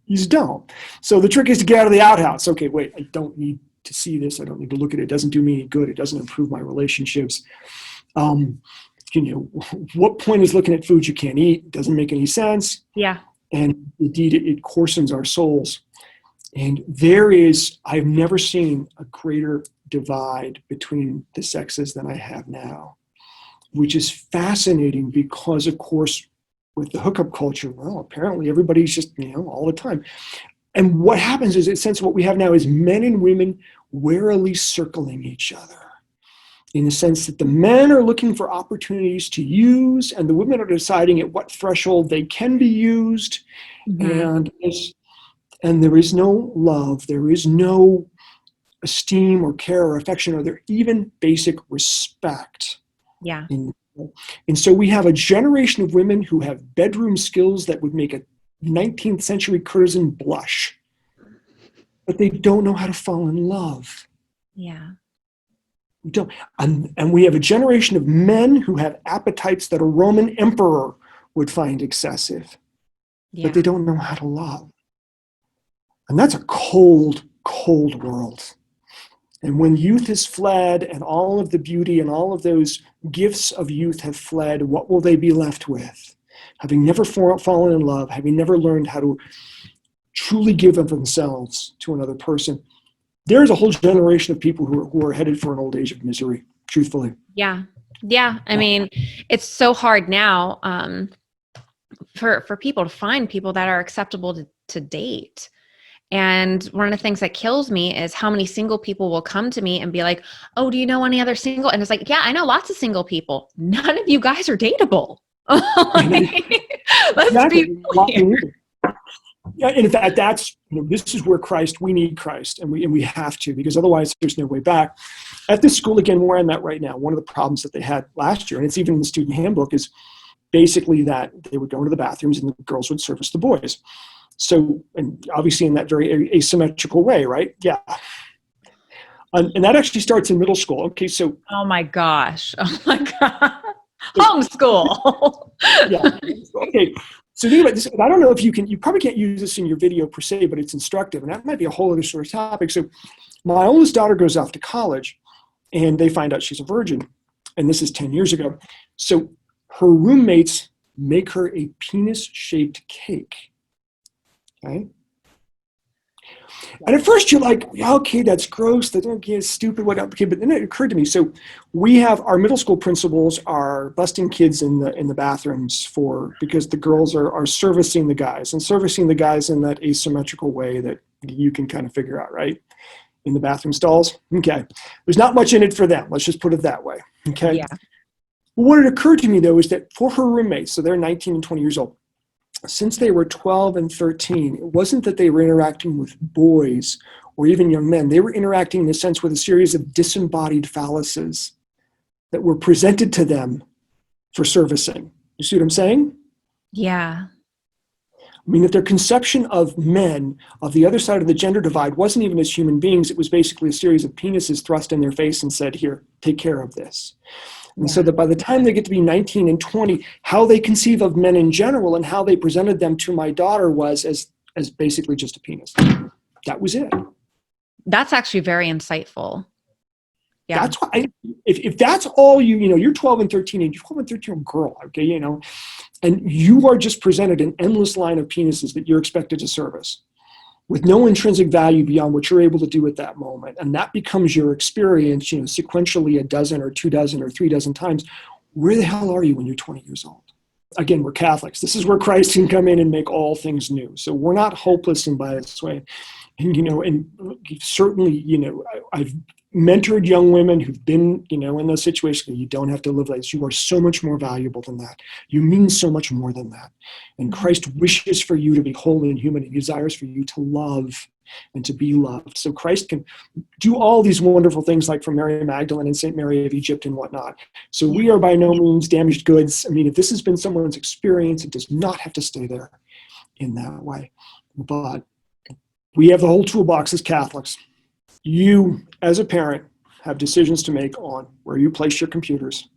You just don't. So the trick is to get out of the outhouse. Okay, wait, I don't need to see this. I don't need to look at it. It doesn't do me any good. It doesn't improve my relationships. What point is looking at food you can't eat? It doesn't make any sense. Yeah. And indeed, it coarsens our souls. And I've never seen a greater divide between the sexes than I have now, which is fascinating because, of course, with the hookup culture, well, apparently everybody's just, all the time. And what happens is, essentially what we have now is men and women warily circling each other, in the sense that the men are looking for opportunities to use, and the women are deciding at what threshold they can be used. Mm-hmm. And there is no love, there is no esteem or care or affection, or there even basic respect. Yeah. And so we have a generation of women who have bedroom skills that would make a 19th century courtesan blush, but they don't know how to fall in love. Yeah. We don't. And we have a generation of men who have appetites that a Roman emperor would find excessive, but they don't know how to love. And that's a cold, cold world. And when youth has fled and all of the beauty and all of those gifts of youth have fled, what will they be left with? Having never fallen in love, having never learned how to truly give of themselves to another person, there's a whole generation of people who are headed for an old age of misery, truthfully. Yeah. Yeah. I mean, it's so hard now for people to find people that are acceptable to date. And one of the things that kills me is how many single people will come to me and be like, oh, do you know any other single? And it's like, yeah, I know lots of single people. None of you guys are dateable. Let's be clear. Yeah, and in fact, this is where we need Christ, and we have to, because otherwise there's no way back. At this school, again, where I'm at right now, one of the problems that they had last year, and it's even in the student handbook, is basically that they would go into the bathrooms and the girls would service the boys. So, and obviously in that very asymmetrical way, right? Yeah. And that actually starts in middle school. Okay, so. Oh my gosh. Homeschool. Yeah. Okay. So think about this. I don't know if you probably can't use this in your video per se, but it's instructive. And that might be a whole other sort of topic. So my oldest daughter goes off to college and they find out she's a virgin. And this is 10 years ago. So her roommates make her a penis-shaped cake. Okay. And at first you're like, yeah, okay, that's gross. That's okay, it's stupid, whatever. Okay, but then it occurred to me. So we have our middle school principals are busting kids in the bathrooms because the girls are servicing the guys in that asymmetrical way that you can kind of figure out, right? In the bathroom stalls. Okay. There's not much in it for them. Let's just put it that way. Okay. Yeah. What had occurred to me though is that for her roommates, so they're 19 and 20 years old, since they were 12 and 13, it wasn't that they were interacting with boys or even young men. They were interacting in a sense with a series of disembodied phalluses that were presented to them for servicing. You see what I'm saying? Yeah. I mean, that their conception of men, of the other side of the gender divide, wasn't even as human beings. It was basically a series of penises thrust in their face and said, here, take care of this. And so that by the time they get to be 19 and 20, how they conceive of men in general and how they presented them to my daughter was as basically just a penis. That was it. That's actually very insightful. Yeah. That's why if that's all you're 12 and 13 and you're 12 and 13-year-old girl, okay, and you are just presented an endless line of penises that you're expected to service with no intrinsic value beyond what you're able to do at that moment. And that becomes your experience, sequentially a dozen or 2 dozen or 3 dozen times. Where the hell are you when you're 20 years old? Again, we're Catholics. This is where Christ can come in and make all things new. So we're not hopeless in by this way. And, and certainly, I've mentored young women who've been, in those situations. You don't have to live like this. You are so much more valuable than that. You mean so much more than that. And Christ wishes for you to be whole and human. He desires for you to love and to be loved. So Christ can do all these wonderful things like for Mary Magdalene and St. Mary of Egypt and whatnot. So we are by no means damaged goods. I mean, if this has been someone's experience, it does not have to stay there in that way. But we have the whole toolbox as Catholics. You, as a parent, have decisions to make on where you place your computers,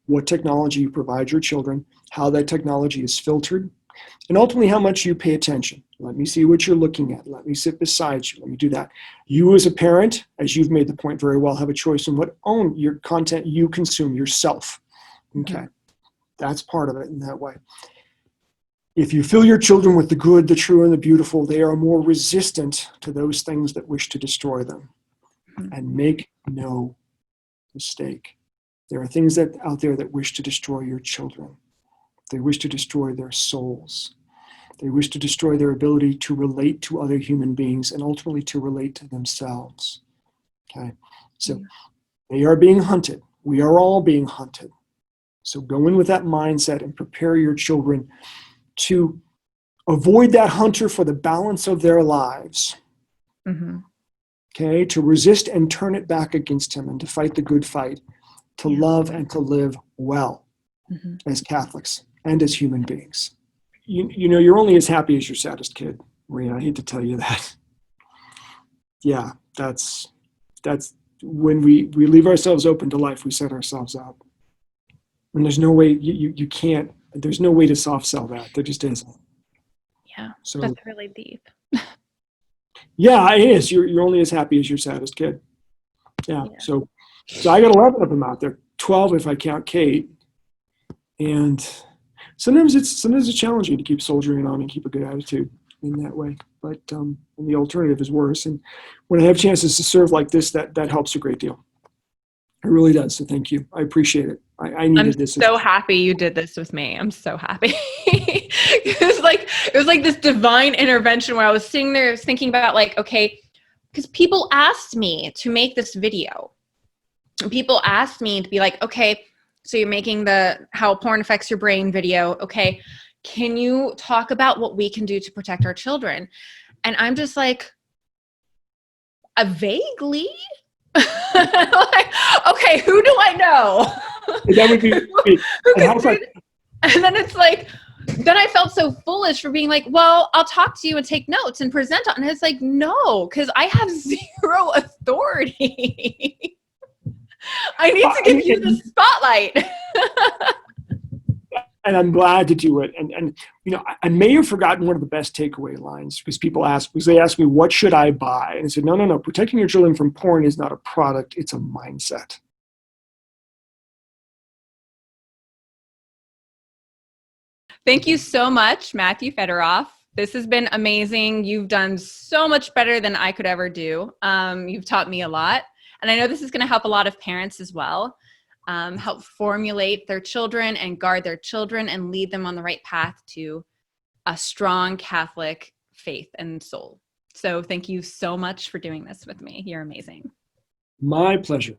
what technology you provide your children, how that technology is filtered, and ultimately how much you pay attention. Let me see what you're looking at. Let me sit beside you. Let me do that. You as a parent, as you've made the point very well, have a choice in what your content you consume yourself. Okay. That's part of it in that way. If you fill your children with the good, the true, and the beautiful, they are more resistant to those things that wish to destroy them. And make no mistake. There are things out there that wish to destroy your children. They wish to destroy their souls. They wish to destroy their ability to relate to other human beings and ultimately to relate to themselves. Okay? So they are being hunted. We are all being hunted. So go in with that mindset and prepare your children to avoid that hunter for the balance of their lives. Okay, to resist and turn it back against him and to fight the good fight, to love and to live well as Catholics and as human beings. You're only as happy as your saddest kid, Maria. I hate to tell you that. Yeah, that's when we leave ourselves open to life, we set ourselves up. And there's no way you can't, there's no way to soft sell that. There just isn't. Yeah, so that's really deep. Yeah, it is. You're only as happy as your saddest kid. Yeah. So I got 11 of them out there, 12 if I count Kate. And sometimes it's challenging to keep soldiering on and keep a good attitude in that way. But and the alternative is worse. And when I have chances to serve like this, that helps a great deal. It really does. So thank you. I appreciate it. I needed this. I'm so happy you did this with me. I'm so happy. It was like this divine intervention where I was sitting there thinking about like, okay, because people asked me to make this video. People asked me to be like, okay, so you're making the how porn affects your brain video. Okay, can you talk about what we can do to protect our children? And I'm just like, vaguely. Like, okay, who do I know? That would be and then it's like, then I felt so foolish for being like, well, I'll talk to you and take notes and present on. And it's like, no, because I have zero authority. I need to give you the spotlight. And I'm glad to do it. And I may have forgotten one of the best takeaway lines because they ask me, what should I buy? And I said, no. Protecting your children from porn is not a product. It's a mindset. Thank you so much, Matthew Fedoroff. This has been amazing. You've done so much better than I could ever do. You've taught me a lot. And I know this is going to help a lot of parents as well. Help formulate their children and guard their children and lead them on the right path to a strong Catholic faith and soul. So thank you so much for doing this with me. You're amazing. My pleasure.